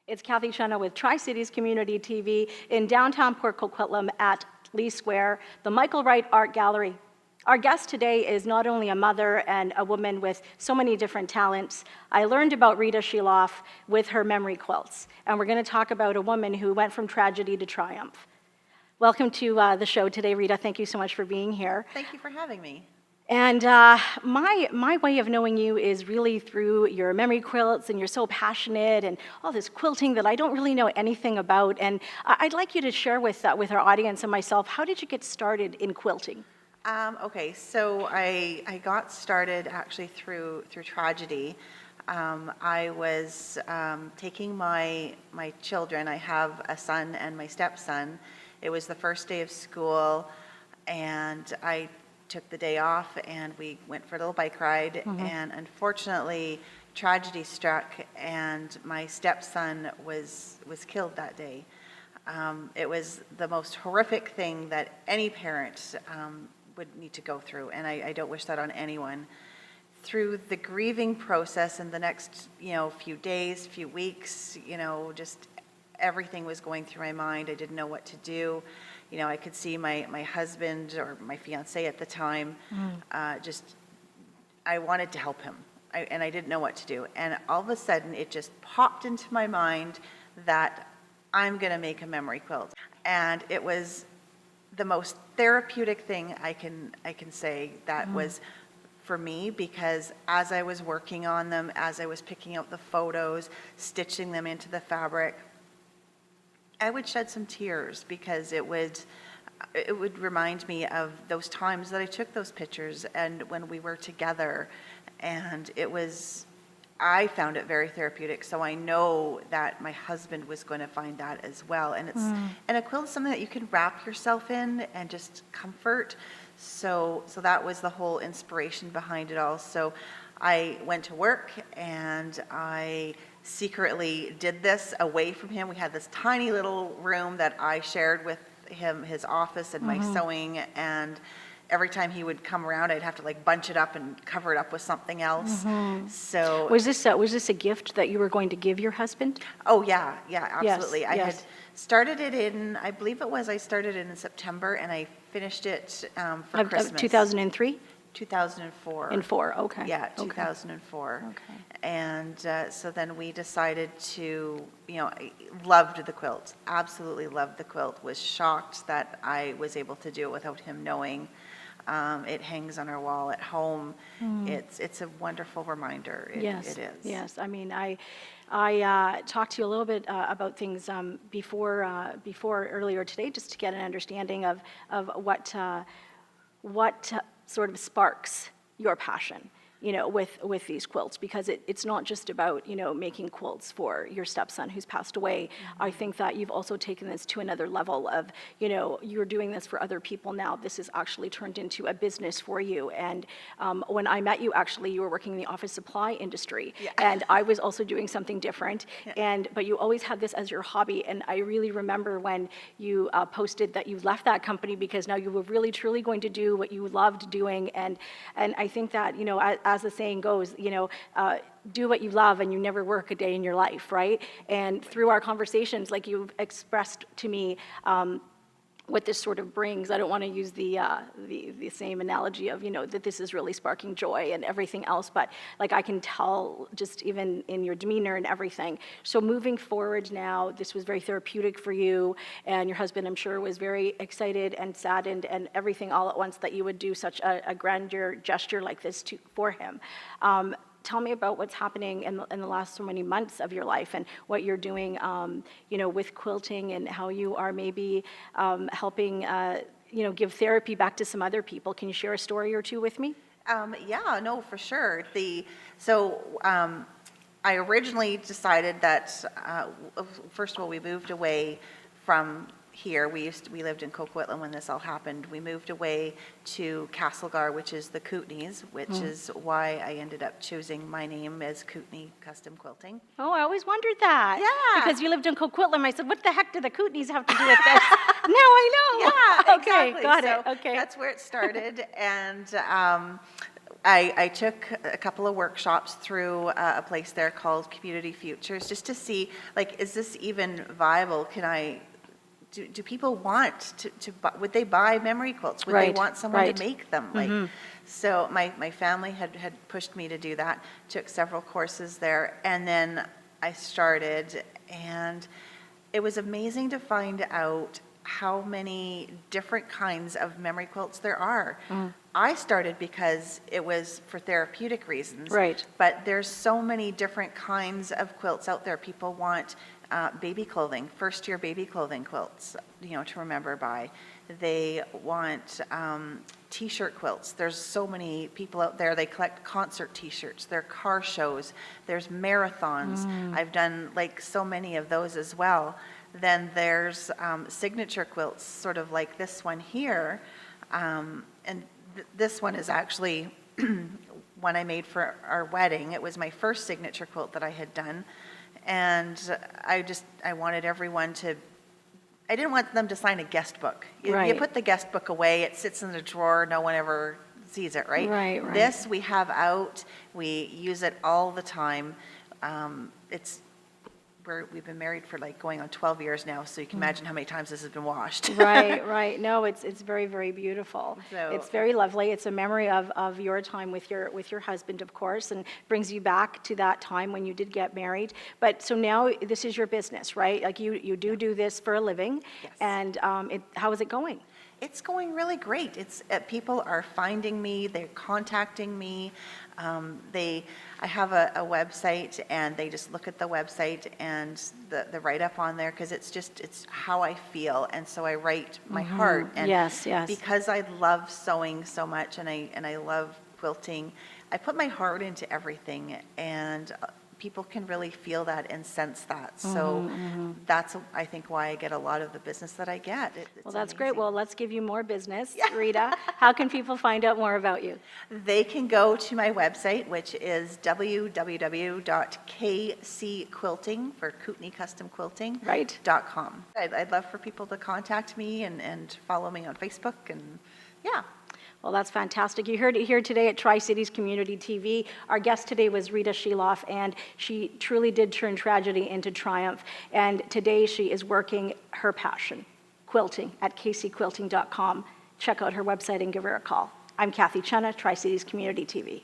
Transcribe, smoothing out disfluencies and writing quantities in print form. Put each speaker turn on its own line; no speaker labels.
It's Cathy Cena with Tri-Cities Community TV in downtown Port Coquitlam at Lee Square, the Michael Wright Art Gallery. Our guest today is not only a mother and a woman with so many different talents. I learned about Rita Sheloff with her memory quilts, and we're going to talk about a woman who went from tragedy to triumph. Welcome to the show today, Rita. Thank you so much for being here.
Thank you for having me.
And my way of knowing you is really through your memory quilts, and you're so passionate and all this quilting that I don't really know anything about. And I'd like you to share with our audience and myself, how did you get started in quilting?
Okay, so I got started actually through tragedy. I was taking my children. I have a son and my stepson. It was the first day of school, and I took the day off and we went for a little bike ride, and unfortunately tragedy struck and my stepson was killed that day. It was the most horrific thing that any parent would need to go through, and I don't wish that on anyone. Through the grieving process and the next few days, few weeks, just everything was going through my mind. I didn't know what to do. I could see my husband, or my fiance at the time, I wanted to help him, and I didn't know what to do. And all of a sudden, it just popped into my mind that I'm going to make a memory quilt. And it was the most therapeutic thing I can say that was for me, because as I was working on them, as I was picking out the photos, stitching them into the fabric, I would shed some tears, because it would remind me of those times that I took those pictures and when we were together, and I found it very therapeutic. So I know that my husband was going to find that as well. And and a quilt is something that you can wrap yourself in and just comfort. So that was the whole inspiration behind it all. So I went to work and I secretly did this away from him. We had this tiny little room that I shared with him, his office and my sewing, and every time he would come around, I'd have to bunch it up and cover it up with something else. So
was this a gift that you were going to give your husband?
Oh yeah, absolutely.
Yes,
I
yes.
had started it I started it in September, and I finished it for Christmas.
2003?
2004.
In 4, okay.
Yeah,
Okay.
2004.
Okay.
And so then we decided to, I loved the quilt, absolutely loved the quilt, was shocked that I was able to do it without him knowing. It hangs on our wall at home. It's a wonderful reminder.
Yes,
it is.
yes. I mean, I talked to you a little bit about things before earlier today, just to get an understanding of what sort of sparks your passion, with these quilts, because it's not just about, making quilts for your stepson who's passed away. I think that you've also taken this to another level of, you're doing this for other people now. This is actually turned into a business for you. And when I met you, actually, you were working in the office supply industry, and I was also doing something different. But you always had this as your hobby. And I really remember when you posted that you left that company because now you were really truly going to do what you loved doing. And I think that, as the saying goes, do what you love and you never work a day in your life, right? And through our conversations, you've expressed to me what this sort of brings. I don't want to use the same analogy of, that this is really sparking joy and everything else, but I can tell just even in your demeanor and everything. So moving forward now, this was very therapeutic for you, and your husband, I'm sure, was very excited and saddened and everything all at once that you would do such a grandeur gesture like this for him. Tell me about what's happening in the last so many months of your life, and what you're doing, with quilting, and how you are maybe helping, give therapy back to some other people. Can you share a story or two with me?
Yeah, no, for sure. I originally decided that, first of all, we moved away from here. We lived in Coquitlam when this all happened. We moved away to Castlegar, which is the Kootenays, which is why I ended up choosing my name as Kootenay Custom Quilting.
Oh, I always wondered that.
Yeah.
Because you lived in Coquitlam. I said, what the heck do the Kootenays have to do with this? Now I know.
Yeah,
Okay,
exactly.
got it.
So
Okay.
that's where it started. And I took a couple of workshops through a place there called Community Futures, just to see, like, is this even viable? Do people want would they buy memory quilts? Would they
Right,
want someone
right.
to make them? Like, so my family had pushed me to do that, took several courses there, and then I started, and it was amazing to find out how many different kinds of memory quilts there are. I started because it was for therapeutic reasons.
Right.
But there's so many different kinds of quilts out there. People want baby clothing, first-year baby clothing quilts, to remember by. They want T-shirt quilts. There's so many people out there. They collect concert T-shirts. There are car shows. There's marathons. I've done like so many of those as well. Then there's signature quilts, sort of like this one here. And this one is actually one I made for our wedding. It was my first signature quilt that I had done. And I wanted everyone to, I didn't want them to sign a guest book. You
Right.
put the guest book away, it sits in the drawer, no one ever sees it, right?
Right.
This we have out, we use it all the time. We've been married for like going on 12 years now, so you can imagine how many times this has been washed.
Right. No, it's very, very beautiful.
So-
It's very lovely. It's a memory of your time with your husband, of course, and brings you back to that time when you did get married. But so now this is your business, right? Like you do this for a living.
Yes.
And how is it going?
It's going really great. People are finding me, they're contacting me. I have a website, and they just look at the website and the write-up on there, because it's how I feel, and so I write my heart. And
Yes.
because I love sewing so much, and I love quilting, I put my heart into everything, and people can really feel that and sense that. So that's, I think, why I get a lot of the business that I get.
Well, that's great.
amazing.
Well, let's give you more business. Rita, how can people find out more about you?
They can go to my website, which is www.kcquilting, for Kootenay Custom Quilting.
Right.
.com. I'd love for people to contact me and follow me on Facebook, and yeah.
Well, that's fantastic. You heard it here today at Tri-Cities Community TV. Our guest today was Rita Sheloff, and she truly did turn tragedy into triumph. And today she is working her passion, quilting, at kcquilting.com. Check out her website and give her a call. I'm Cathy Cena, Tri-Cities Community TV.